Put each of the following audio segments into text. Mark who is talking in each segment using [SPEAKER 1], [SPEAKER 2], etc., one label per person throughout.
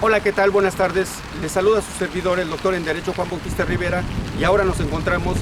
[SPEAKER 1] Hola, ¿qué tal? Buenas tardes. Les saluda su servidor, el doctor en Derecho Juan Bautista Rivera, y ahora nos encontramos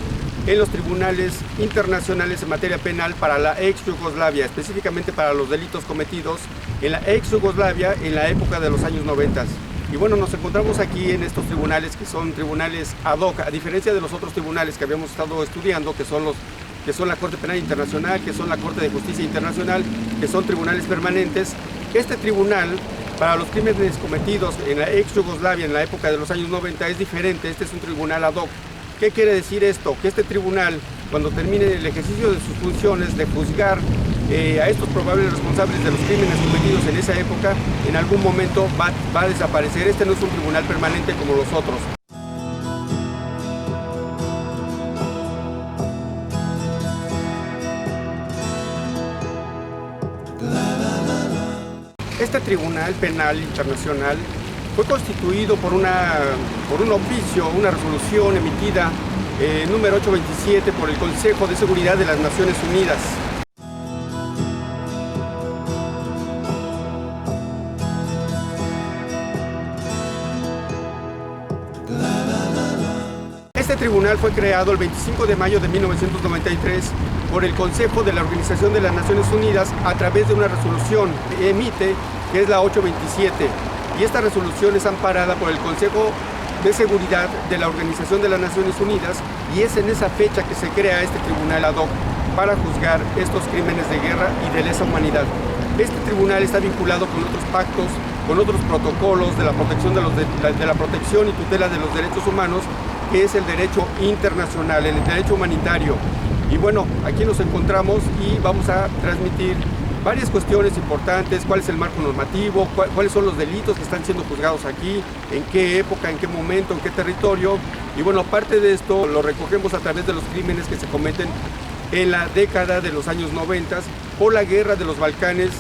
[SPEAKER 1] en los tribunales internacionales en materia penal para la ex Yugoslavia, específicamente para los delitos cometidos en la ex Yugoslavia en la época de los años 90. Y bueno, nos encontramos aquí en estos tribunales que son tribunales ad hoc, a diferencia de los otros tribunales que habíamos estado estudiando, que son la Corte Penal Internacional, que son la Corte de Justicia Internacional, que son tribunales permanentes. Este tribunal, para los crímenes cometidos en la ex Yugoslavia en la época de los años 90, es diferente. Este es un tribunal ad hoc. ¿Qué quiere decir esto? Que este tribunal, cuando termine el ejercicio de sus funciones de juzgar a estos probables responsables de los crímenes cometidos en esa época, en algún momento va a desaparecer. Este no es un tribunal permanente como los otros. Este Tribunal Penal Internacional fue constituido por un oficio, una resolución emitida número 827 por el Consejo de Seguridad de las Naciones Unidas. Este tribunal fue creado el 25 de mayo de 1993 por el Consejo de la Organización de las Naciones Unidas a través de una resolución que emite, que es la 827. Y esta resolución es amparada por el Consejo de Seguridad de la Organización de las Naciones Unidas, y es en esa fecha que se crea este tribunal ad hoc para juzgar estos crímenes de guerra y de lesa humanidad. Este tribunal está vinculado con otros pactos, con otros protocolos de la protección de la protección y tutela de los derechos humanos, que es el derecho internacional, el derecho humanitario. Y bueno, aquí nos encontramos y vamos a transmitir varias cuestiones importantes: cuál es el marco normativo, cuáles son los delitos que están siendo juzgados aquí, en qué época, en qué momento, en qué territorio. Y bueno, aparte de esto, lo recogemos a través de los crímenes que se cometen en la década de los años 90 por la guerra de los Balcanes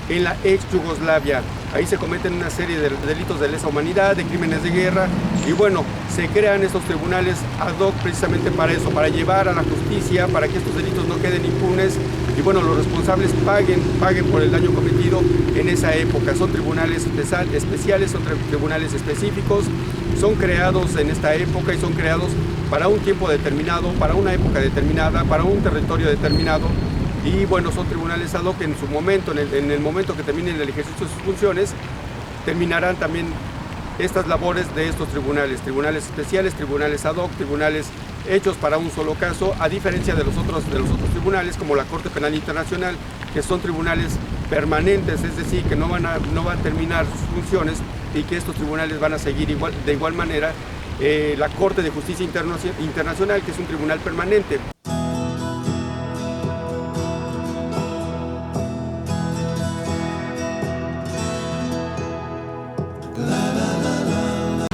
[SPEAKER 1] en la ex Yugoslavia. Ahí se cometen una serie de delitos de lesa humanidad, de crímenes de guerra, y bueno, se crean estos tribunales ad hoc precisamente para eso, para llevar a la justicia, para que estos delitos no queden impunes, y bueno, los responsables paguen por el daño cometido en esa época. Son tribunales especiales, son tribunales específicos, son creados en esta época y son creados para un tiempo determinado, para una época determinada, para un territorio determinado. Y bueno, son tribunales ad hoc en su momento, en el momento que terminen el ejercicio de sus funciones, terminarán también estas labores de estos tribunales especiales, tribunales ad hoc, tribunales hechos para un solo caso, a diferencia de los otros tribunales, como la Corte Penal Internacional, que son tribunales permanentes, es decir, que no van a terminar sus funciones, y que estos tribunales van a seguir de igual manera la Corte de Justicia Internacional, que es un tribunal permanente.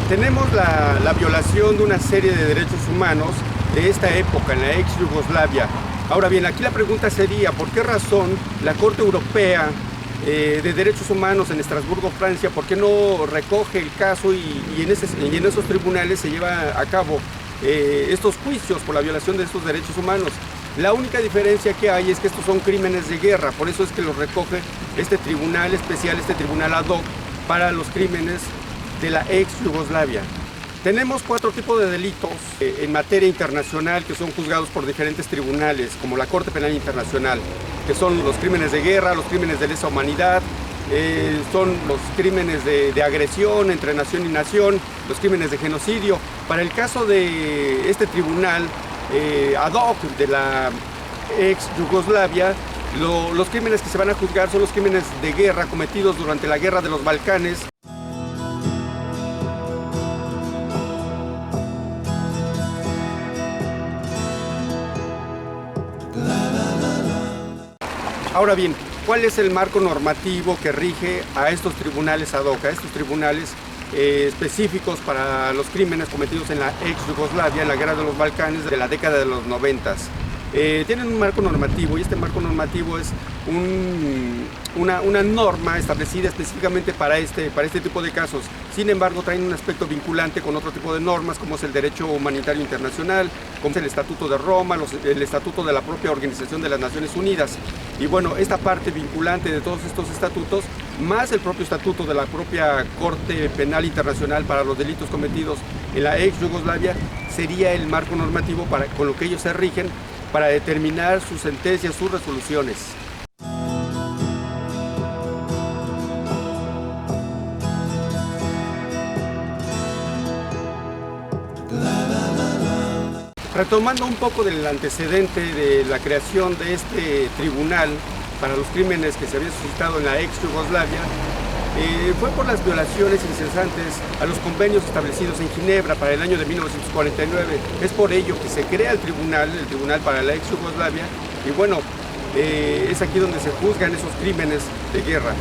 [SPEAKER 1] Tenemos la violación de una serie de derechos humanos de esta época, en la ex Yugoslavia. Ahora bien, aquí la pregunta sería: ¿por qué razón la Corte Europea de Derechos Humanos en Estrasburgo, Francia, por qué no recoge el caso y en esos tribunales se lleva a cabo estos juicios por la violación de estos derechos humanos? La única diferencia que hay es que estos son crímenes de guerra, por eso es que los recoge este tribunal especial, este tribunal ad hoc para los crímenes de la ex Yugoslavia. Tenemos 4 tipos de delitos en materia internacional que son juzgados por diferentes tribunales, como la Corte Penal Internacional, que son los crímenes de guerra, los crímenes de lesa humanidad, son los crímenes de agresión entre nación y nación, los crímenes de genocidio. Para el caso de este tribunal ad hoc de la ex Yugoslavia, los crímenes que se van a juzgar son los crímenes de guerra cometidos durante la guerra de los Balcanes. Ahora bien, ¿cuál es el marco normativo que rige a estos tribunales ad hoc, a estos tribunales específicos para los crímenes cometidos en la ex Yugoslavia, en la guerra de los Balcanes de la década de los 90? Tienen un marco normativo, y este marco normativo es una norma establecida específicamente para este tipo de casos. Sin embargo, traen un aspecto vinculante con otro tipo de normas, como es el derecho humanitario internacional, como es el Estatuto de Roma, el Estatuto de la propia Organización de las Naciones Unidas. Y bueno, esta parte vinculante de todos estos estatutos más el propio estatuto de la propia Corte Penal Internacional para los delitos cometidos en la ex Yugoslavia, sería el marco normativo con lo que ellos se rigen para determinar sus sentencias, sus resoluciones. Retomando un poco del antecedente de la creación de este tribunal para los crímenes que se habían suscitado en la ex Yugoslavia, fue por las violaciones incesantes a los convenios establecidos en Ginebra para el año de 1949. Es por ello que se crea el tribunal para la ex Yugoslavia, y bueno, es aquí donde se juzgan esos crímenes de guerra.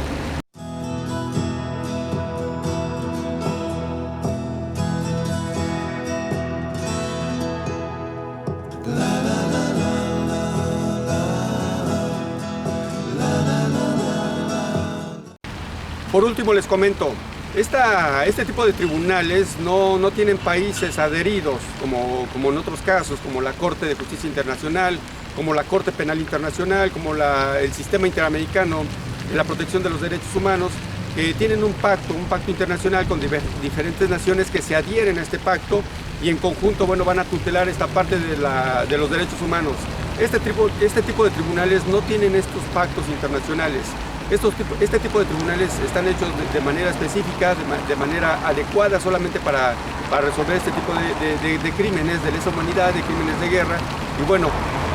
[SPEAKER 1] Por último les comento, este tipo de tribunales no tienen países adheridos, como en otros casos, como la Corte de Justicia Internacional, como la Corte Penal Internacional, como el Sistema Interamericano de la Protección de los Derechos Humanos, que tienen un pacto internacional con diferentes naciones que se adhieren a este pacto y en conjunto, bueno, van a tutelar esta parte de los derechos humanos. Este tipo de tribunales no tienen estos pactos internacionales. Este tipo de tribunales están hechos de manera específica, de manera adecuada solamente para resolver este tipo de crímenes de lesa humanidad, de crímenes de guerra. Y bueno,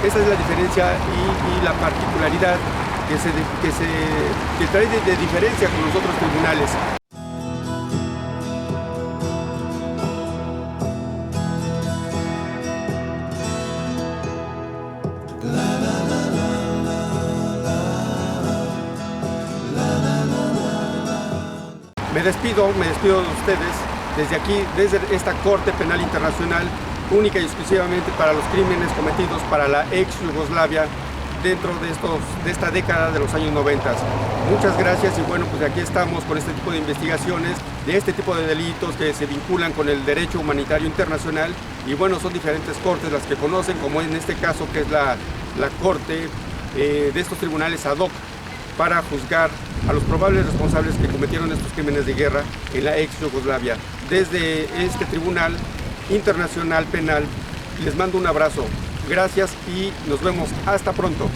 [SPEAKER 1] esa es la diferencia y la particularidad que trae de diferencia con los otros tribunales. Me despido de ustedes desde aquí, desde esta Corte Penal Internacional, única y exclusivamente para los crímenes cometidos para la ex Yugoslavia dentro de esta década de los años 90. Muchas gracias y bueno, pues aquí estamos con este tipo de investigaciones, de este tipo de delitos que se vinculan con el derecho humanitario internacional, y bueno, son diferentes cortes las que conocen, como en este caso que es la corte de estos tribunales ad hoc para juzgar a los probables responsables que cometieron estos crímenes de guerra en la ex Yugoslavia. Desde este Tribunal Internacional Penal les mando un abrazo. Gracias y nos vemos. Hasta pronto.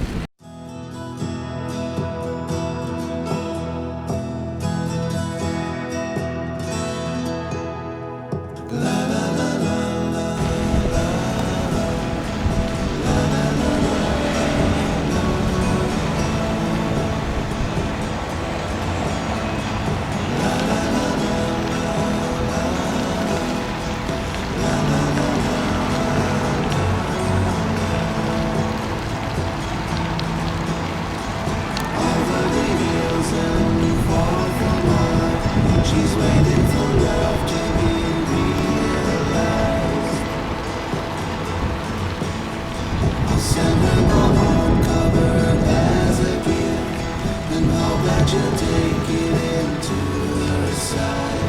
[SPEAKER 2] Take it into her side.